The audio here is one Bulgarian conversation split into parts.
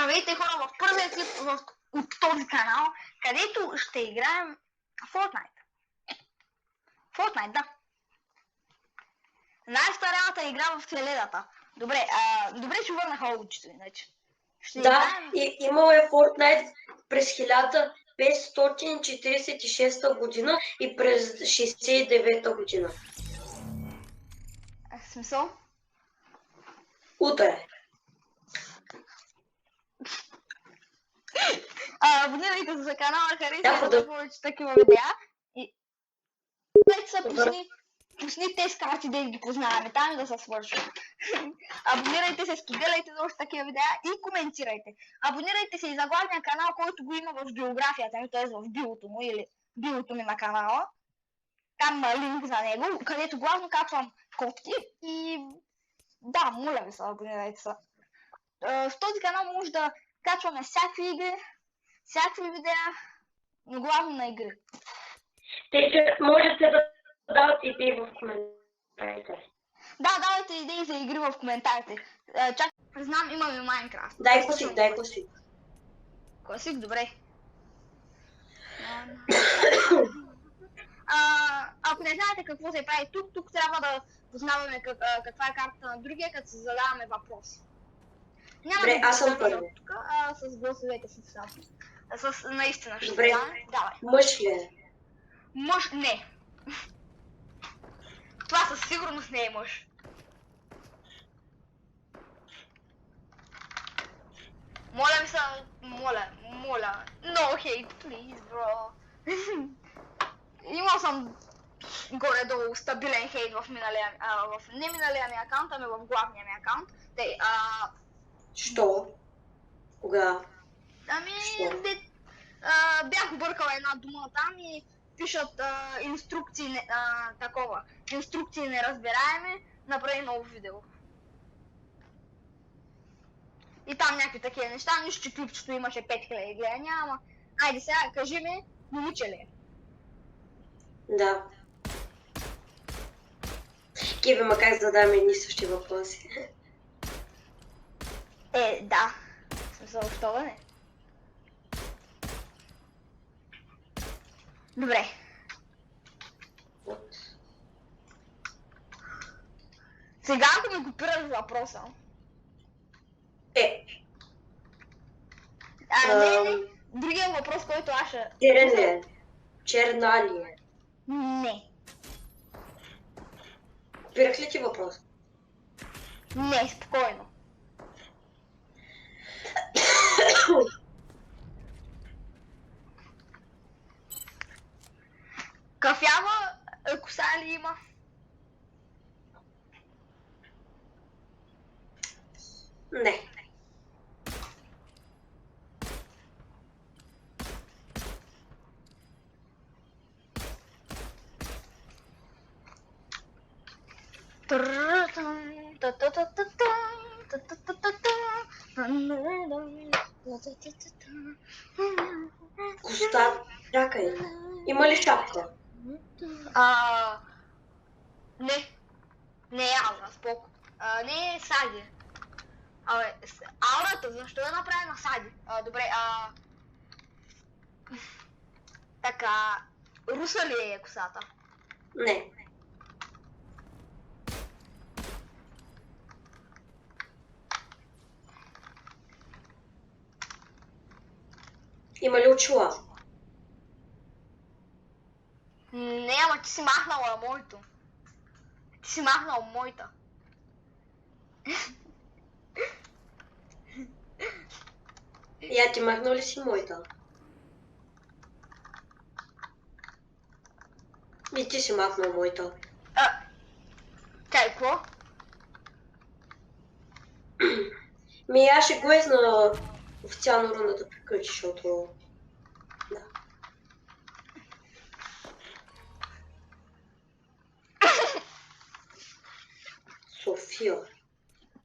Здравейте хора в първия клип от този канал, където ще играем Fortnite. Fortnite, да. Най-старата игра в вселената. Добре, че върнаха логичето иначе. Да, имало е Fortnite през 1546 година и през 69 година. В смисъл? Утре. Абонирайте се за канала, харесайте да повече такива видеа. И са пусни тези карти да ги познаваме там и да се свършим. Абонирайте се, споделяйте за още такива видеа и коментирайте. Абонирайте се и за главния канал, който го има в биографията ми, т.е. в биото му или биото ми на канала. Там има линк за него, където главно качвам котки и да, моля ви се, абонирайте се. В този канал може да качваме всякакви игри, всякакви видеа, но главно на игри. Можете да давате идеи в коментарите. Да, давайте идеи за игри в коментарите. Чакай, знам, имаме Майнкрафт. Дай класик. Класик, добре. Ако не знаете какво се прави тук трябва да познаваме каква е картата на другия, като се задаваме въпроси. Добре, аз съм първи. Тук, с гласовете си само. Наистина ще добре. Давай. Мъж ли е? Мъж, не. Това със сигурност не е мъж. Моля ви се, моля. No hate, please, bro. Имал съм горе-долу стабилен хейт в не миналия ми акаунт, ами в главния ми акаунт. Що? Кога? Бях объркала една дума там и пишат инструкции, инструкции неразбираеми, направи ново видео. И там някакви такива неща, нищо, че клипчето имаше 5000 гледания, ама айде сега, кажи ми, момиче ли е? Да. Киви, ма как задаваме едни същи въпроси? Да. В смисъл, що да не? Добре. Сега ако ми копираш въпроса. Не. Другия въпрос, който аз ще... Черен ли е? Черна ли е? Не. Пирах ли ти въпрос? Не, спокойно. Кафява коса ли има? Не. Коста, чакай. Има ли шапка? Не. Не е аура, споко. Не е Сади. Аурата, защо е направена Сади? Добре, така, руса ли е косата? Не. Има ли очила? Не, ама ти си махнала моето. Ти си махнал моята. Я ти махнал ли си моята? И ти си махнал моята. Чай, какво? Аз ще глезна официално рунда да приключи, защото... Да.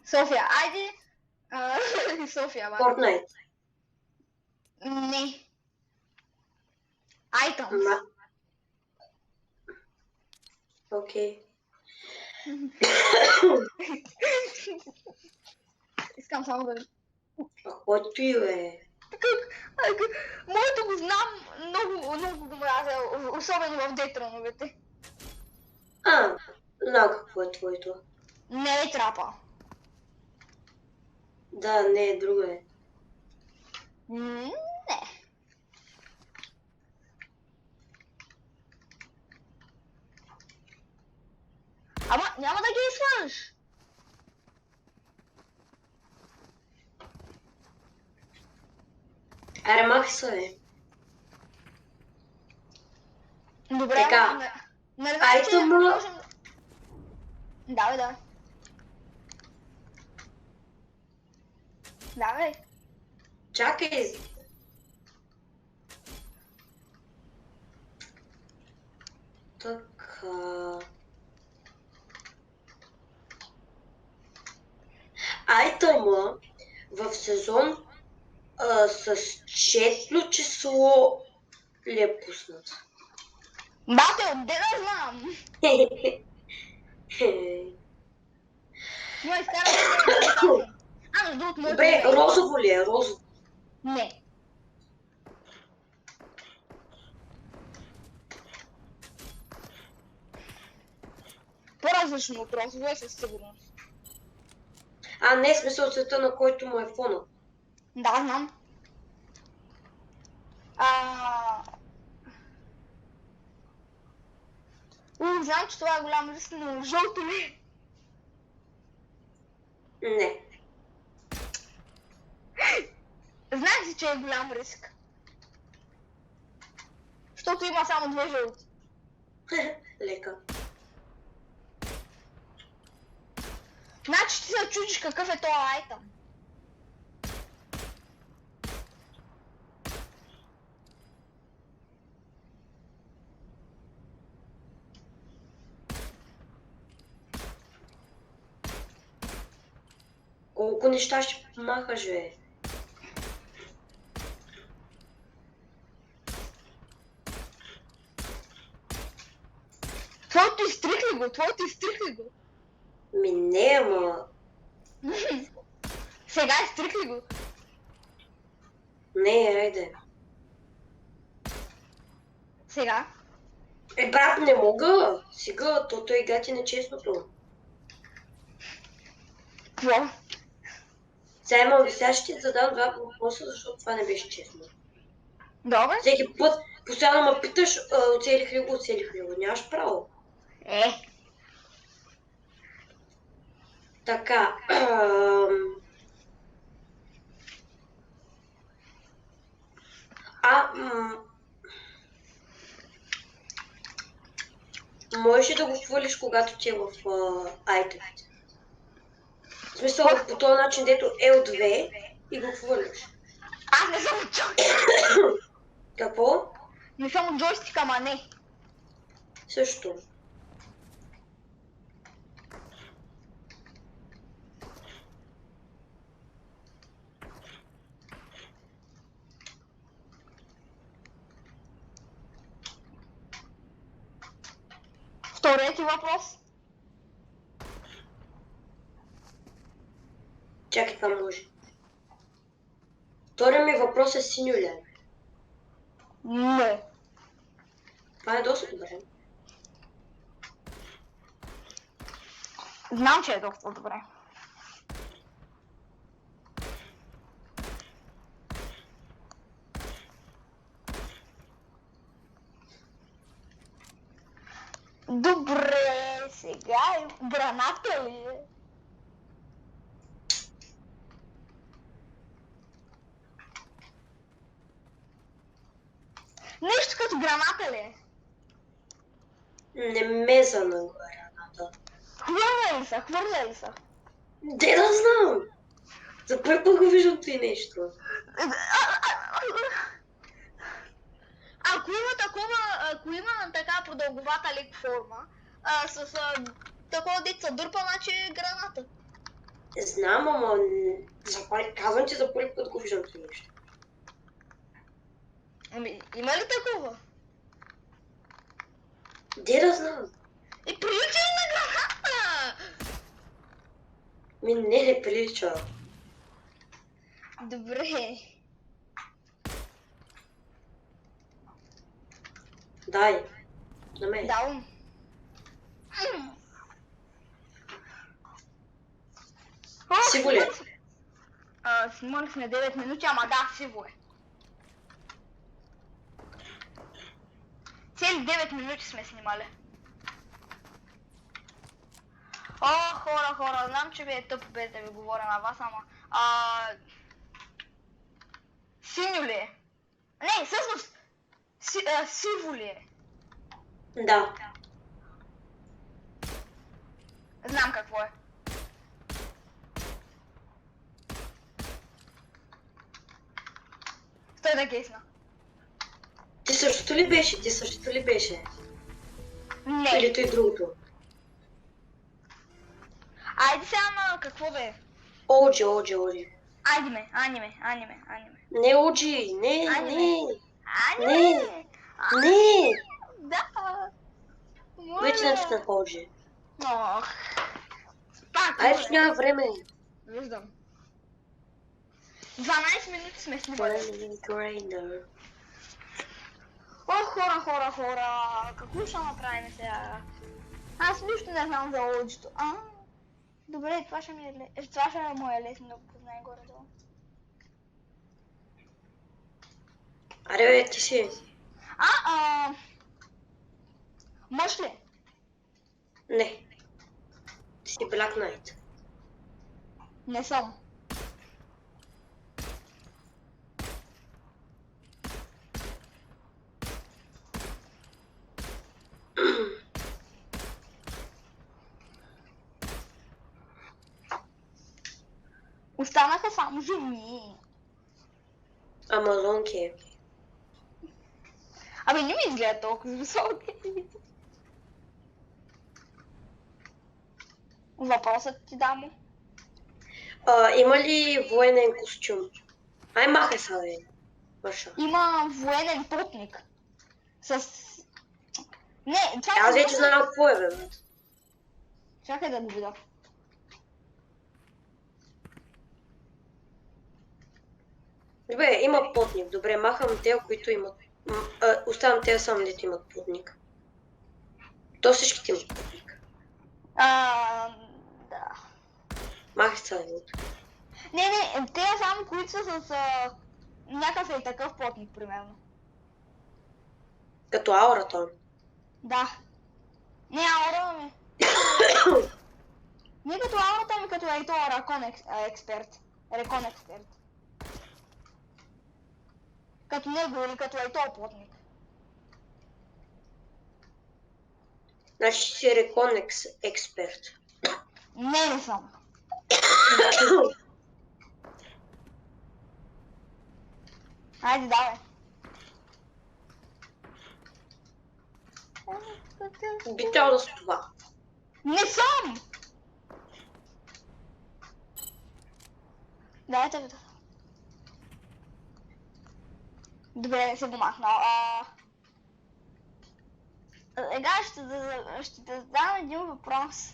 София, айде. София, бе. Fortnite. Не. Items. Окей. Искам само да... който и е. Моето го знам, много го мразя, особено в детроновете. Знам какво е твоето. Не е трапа. Да, не е друго е. Не. Ама няма да ги изслагаш. Аре, махай се. Добре, Така. не знам, че Айтъма- можем... Давай. Давай. Чакай. Така. Айтъма в сезон с четно число ли е пуснат? Бате, отде да знам. Има изкарам да го казвам. Между другото, моето Бе, име е... розово ли е? Розово. Не. По-различно от розово е със сигурност. Не, смисъл цвета, на който му е фона. Да, знам. Знам, че това е голям риск, но жълто ли е? Не. Знаех си, че е голям риск. Защото има само две жълти. Лека. Значи ти се чудиш какъв е този айтъм. Колко неща ще махаш, бе? Твоето изтрих ли го? Не, ама... Сега изтрих ли го? Не, айде. Сега? Брат, не мога. Сега, тото е гати нечестното. Какво? Сега ще ти задам два въпроса, защото това не беше честно. Добре. Всеки път постоянно ме питаш, оцелих ли го. Нямаш право. Така. Можеш да го хвърлиш, когато ти е в айтемите. В смисъл, по този начин, дето L2 и го хвърляш. Аз не съм от джойстика. Какво? Не съм от джойстика, ама не. Също. Вторият ти въпрос? Чакай, това може. Вторият ми въпрос е синьо ли е? Не. Това е доста добре. Знам, че е доста добре. Добре, сега е граната ли е? Нещо като граната ли е? Не ме за на граната. Хвърля ли са? Де да знам? За първи път го виждам това нещо. Ако има така продълговата лик форма, с такова деца дърпа, значи е граната. Знам, ама казвам ти за първи път го виждам това нещо. Има ли такова? Де да знам? Прилича ли на граната? Не прилича. Добре. Дай. На мен. Давам. Сиво ли? Снимали сме 9 минути, ама да, сиво е. Цели 9 минути сме снимали. О, хора, знам, че ви е тъпо без да ви говоря на вас, ама... Синьо ли е? Не, всъщност... Сиво ли е? Да. Знам какво е. Стой да гейсна. Ти същото ли беше? Ти същото ли беше? Не. Или той другото? Айде сега на какво бе? Оджи. Аниме. Не Оджи, не. Аниме. Не. Да. Вече Моля. написах Оджи. Ох. Пак. Айде, че няма време. Виждам. 12 минути сме снимали. О, хора. Какво ще направим сега? Аз нищо не знам за лоджито. Добре, това ще е моя лесно да го познае горе-долу. Аре, бе, ти си. Мъж ли? Не. Ти си Black Knight. Не съм. Останаха само жени. Амазонки. Абе, не ми изгледа толкова високи. Въпросът ти дамо. Има ли военен костюм? Ай, махай са, бе. Маша. Има военен пътник. Не, това Аз вече знам какво е, бе. Чакай да го видя. Добре, има плотник. Добре, махам те, които имат... Оставам те само, дето имат плотник. То всичките имат плотник. Да. Махай са, бе. Не, те само, които са с някакъв такъв плотник, примерно. Като аурата. Да. Не аура, ами. Не като аурата, ами като е това Рекон експерт. Като него или като е това плотник. Значи си Рекон експерт. Не съм. Айде, давай. Би трябвало да с това. Не съм! Дайте ви. Добре, не се го махнал. Сега ще те задам един въпрос.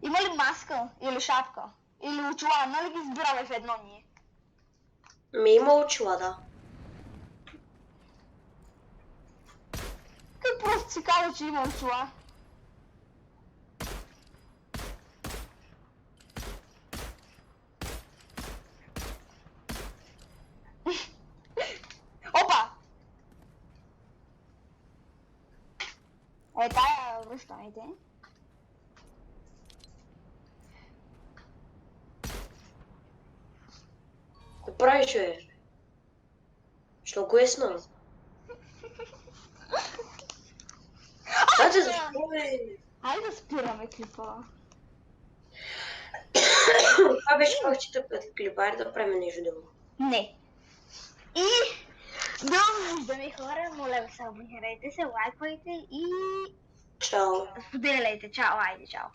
Има ли маска или шапка? Или очила? Нали ги избираме в едно ние? Има очила, да. Как просто си казва, че има очила? Опа! Тая връщайте. Какво правиш, бе? Що го е снал? Защо, бе? Айде да спираме клипа. Това беше пак, че тъпът клипа, айде да правим нещо друго. Не. И до виждане, хора, моля ви се, абонирайте се, лайквайте и Чао. споделяйте. Чао, айде, чао.